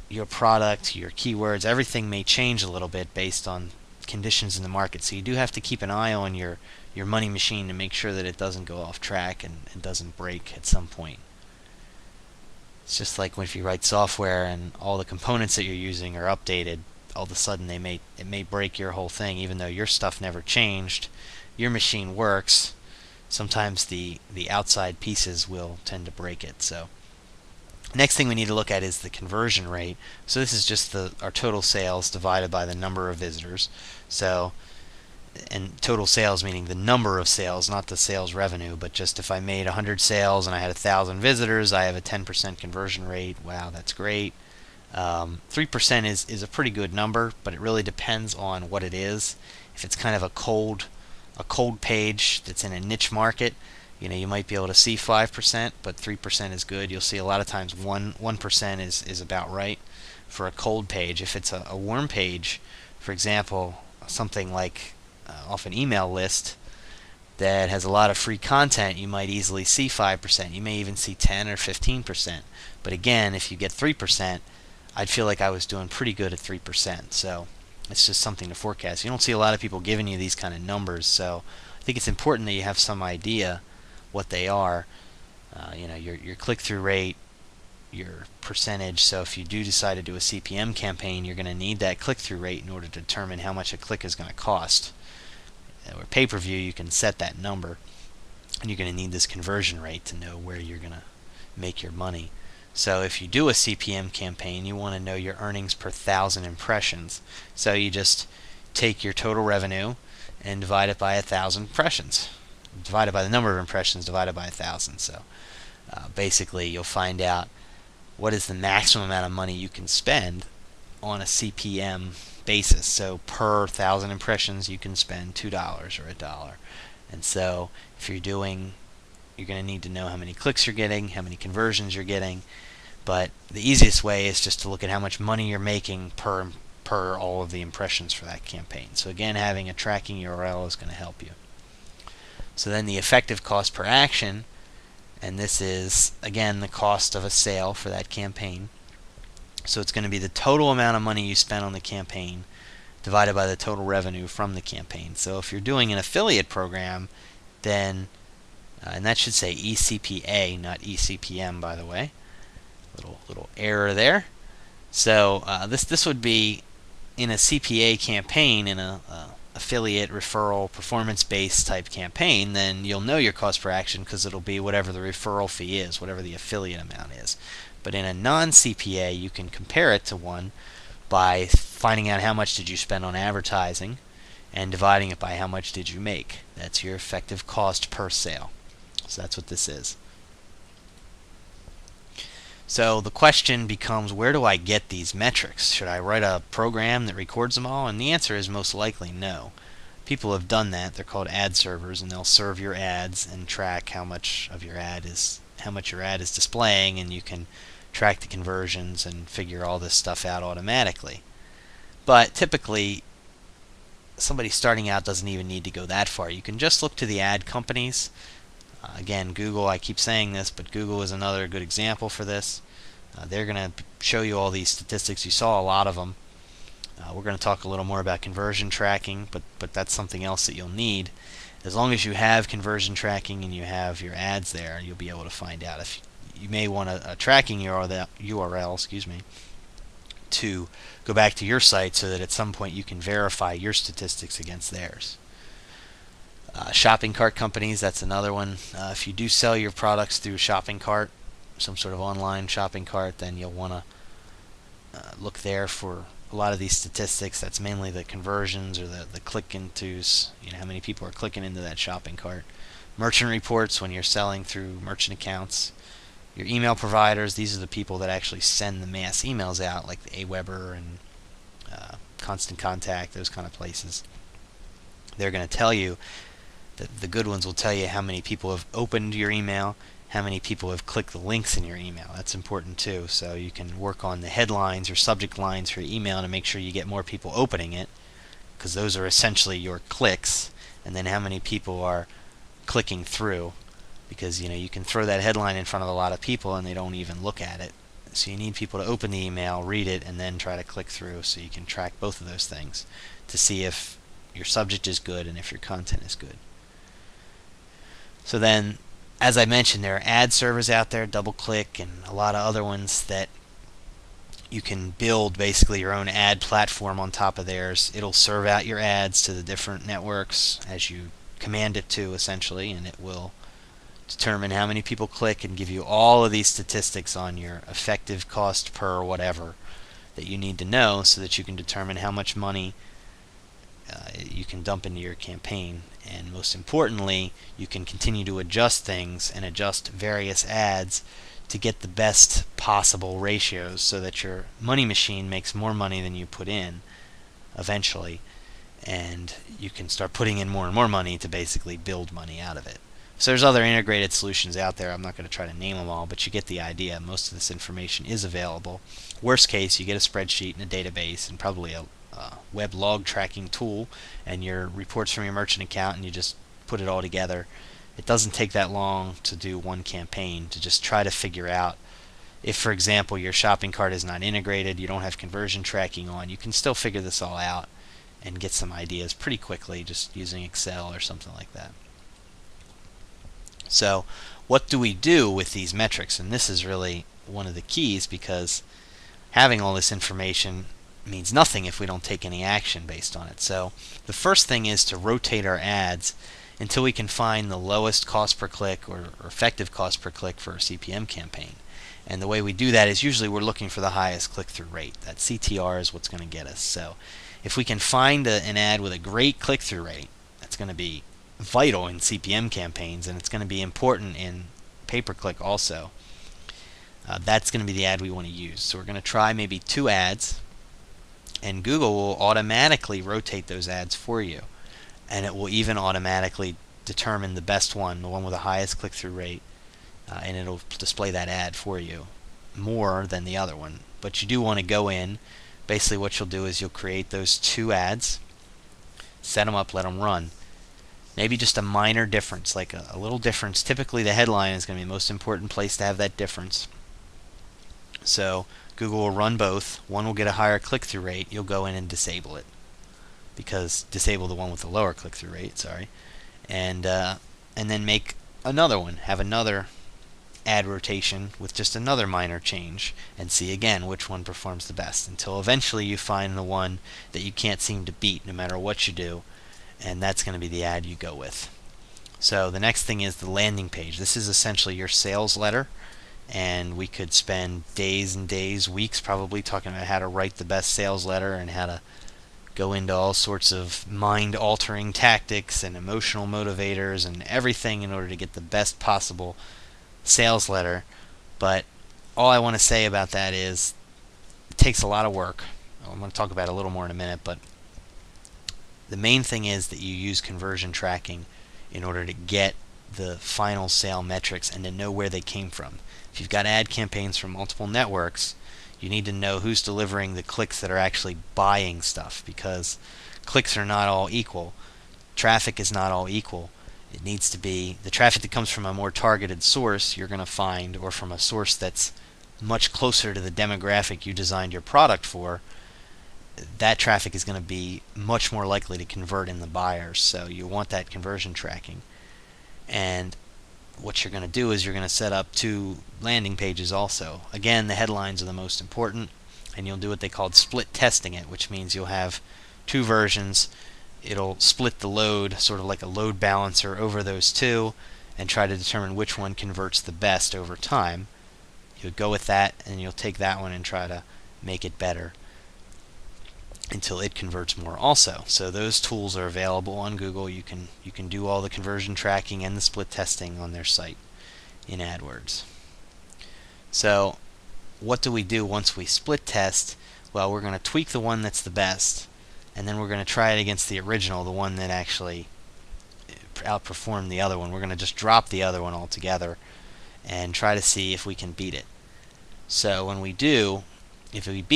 your product, your keywords, everything may change a little bit based on conditions in the market. So you do have to keep an eye on your money machine to make sure that it doesn't go off track and doesn't break at some point. It's just like when if you write software and all the components that you're using are updated, all of a sudden it may break your whole thing, even though your stuff never changed. Your machine works. Sometimes the outside pieces will tend to break it. So next thing we need to look at is the conversion rate. So this is just our total sales divided by the number of visitors. So, and total sales meaning the number of sales, not the sales revenue, but just if I made 100 sales and I had 1,000 visitors, I have a 10% conversion rate. Wow, that's great. 3% is a pretty good number, but it really depends on what it is. If it's kind of a cold page that's in a niche market, you might be able to see 5%, but 3% is good. You'll see a lot of times 1% is about right for a cold page. If it's a warm page, for example, something like off an email list that has a lot of free content, you might easily see 5%. You may even see 10 or 15%. But again, if you get 3%, I'd feel like I was doing pretty good at 3%. So it's just something to forecast. You don't see a lot of people giving you these kind of numbers, so I think it's important that you have some idea what they are. Your click-through rate, your percentage. So if you do decide to do a CPM campaign, you're going to need that click-through rate in order to determine how much a click is going to cost. Or pay-per-view, you can set that number, and you're going to need this conversion rate to know where you're going to make your money. So if you do a CPM campaign, you want to know your earnings per 1,000 impressions. So you just take your total revenue and divide it by 1,000 impressions. Divided by the number of impressions divided by 1,000. So basically you'll find out what is the maximum amount of money you can spend on a CPM basis. So per 1,000 impressions you can spend $2 or $1. And so if you're going to need to know how many clicks you're getting, how many conversions you're getting. But the easiest way is just to look at how much money you're making per all of the impressions for that campaign. So again, having a tracking URL is going to help you. So then the effective cost per action, and this is again the cost of a sale for that campaign. So it's going to be the total amount of money you spent on the campaign divided by the total revenue from the campaign. So if you're doing an affiliate program, then and that should say eCPA, not eCPM, by the way. Little error there. So this would be in a CPA campaign, in a affiliate referral performance-based type campaign, then you'll know your cost per action because it'll be whatever the referral fee is, whatever the affiliate amount is. But in a non-CPA, you can compare it to one by finding out how much did you spend on advertising and dividing it by how much did you make. That's your effective cost per sale. So that's what this is. So the question becomes, where do I get these metrics? Should I write a program that records them all? And the answer is most likely no. People have done that. They're called ad servers, and they'll serve your ads and track how much your ad is displaying, and you can track the conversions and figure all this stuff out automatically. But typically, somebody starting out doesn't even need to go that far. You can just look to the ad companies. Again, Google, I keep saying this, but Google is another good example for this. They're going to show you all these statistics. You saw a lot of them. We're going to talk a little more about conversion tracking, but that's something else that you'll need. As long as you have conversion tracking and you have your ads there, you'll be able to find out. If you may want a tracking URL, to go back to your site so that at some point you can verify your statistics against theirs. Shopping cart companies, that's another one. If you do sell your products through a shopping cart, some sort of online shopping cart, then you'll want to look there for a lot of these statistics. That's mainly the conversions or the click-intos, how many people are clicking into that shopping cart. Merchant reports, when you're selling through merchant accounts. Your email providers, these are the people that actually send the mass emails out, like the Aweber and Constant Contact, those kind of places. They're going to tell you, the good ones will tell you how many people have opened your email, how many people have clicked the links in your email. That's important too. So you can work on the headlines or subject lines for your email to make sure you get more people opening it, because those are essentially your clicks, and then how many people are clicking through, because you can throw that headline in front of a lot of people and they don't even look at it. So you need people to open the email, read it, and then try to click through, so you can track both of those things to see if your subject is good and if your content is good. So then, as I mentioned, there are ad servers out there, DoubleClick and a lot of other ones, that you can build basically your own ad platform on top of theirs. It'll serve out your ads to the different networks as you command it to, essentially, and it will determine how many people click and give you all of these statistics on your effective cost per whatever that you need to know, so that you can determine how much money you can dump into your campaign. And most importantly, you can continue to adjust things and adjust various ads to get the best possible ratios, so that your money machine makes more money than you put in eventually, and you can start putting in more and more money to basically build money out of it. So there's other integrated solutions out there. I'm not going to try to name them all, but you get the idea. Most of this information is available. Worst case, you get a spreadsheet and a database and probably a web log tracking tool and your reports from your merchant account, and you just put it all together. It doesn't take that long to do one campaign, to just try to figure out if, for example, your shopping cart is not integrated, you don't have conversion tracking on. You can still figure this all out and get some ideas pretty quickly just using Excel or something like that. So what do we do with these metrics? And this is really one of the keys, because having all this information means nothing if we don't take any action based on it. So the first thing is to rotate our ads until we can find the lowest cost per click or effective cost per click for a CPM campaign. And the way we do that is usually we're looking for the highest click-through rate. That CTR is what's going to get us. So if we can find an ad with a great click-through rate, that's going to be vital in CPM campaigns, and it's going to be important in pay-per-click also. That's going to be the ad we want to use. So we're going to try maybe 2 ads, and Google will automatically rotate those ads for you, and it will even automatically determine the best one, the one with the highest click-through rate, and it'll display that ad for you more than the other one. But you do want to go in. Basically what you'll do is you'll create those 2 ads, set them up, let them run. Maybe just a minor difference, like a little difference. Typically the headline is going to be the most important place to have that difference. So Google will run both. One will get a higher click-through rate. You'll go in and disable it, because disable the one with the lower click-through rate, sorry. And then make another one, have another ad rotation with just another minor change, and see again which one performs the best, until eventually you find the one that you can't seem to beat no matter what you do, and that's going to be the ad you go with. So the next thing is the landing page. This is essentially your sales letter, and we could spend days and days, weeks probably, talking about how to write the best sales letter and how to go into all sorts of mind-altering tactics and emotional motivators and everything in order to get the best possible sales letter. But all I want to say about that is it takes a lot of work. I'm going to talk about it a little more in a minute, but the main thing is that you use conversion tracking in order to get the final sale metrics and to know where they came from. If you've got ad campaigns from multiple networks, you need to know who's delivering the clicks that are actually buying stuff, because clicks are not all equal. Traffic is not all equal. It needs to be the traffic that comes from a more targeted source you're going to find, or from a source that's much closer to the demographic you designed your product for. That traffic is going to be much more likely to convert in the buyers, so you want that conversion tracking. And what you're going to do is you're going to set up 2 landing pages also. Again, the headlines are the most important, and you'll do what they call split testing it, which means you'll have 2 versions. It'll split the load, sort of like a load balancer, over those 2, and try to determine which one converts the best over time. You'll go with that, and you'll take that one and try to make it better until it converts more also. So those tools are available on Google. You can do all the conversion tracking and the split testing on their site in AdWords. So what do we do once we split test? Well, we're going to tweak the one that's the best, and then we're going to try it against the original, the one that actually outperformed the other one. We're going to just drop the other one altogether and try to see if we can beat it. So when we do, if we beat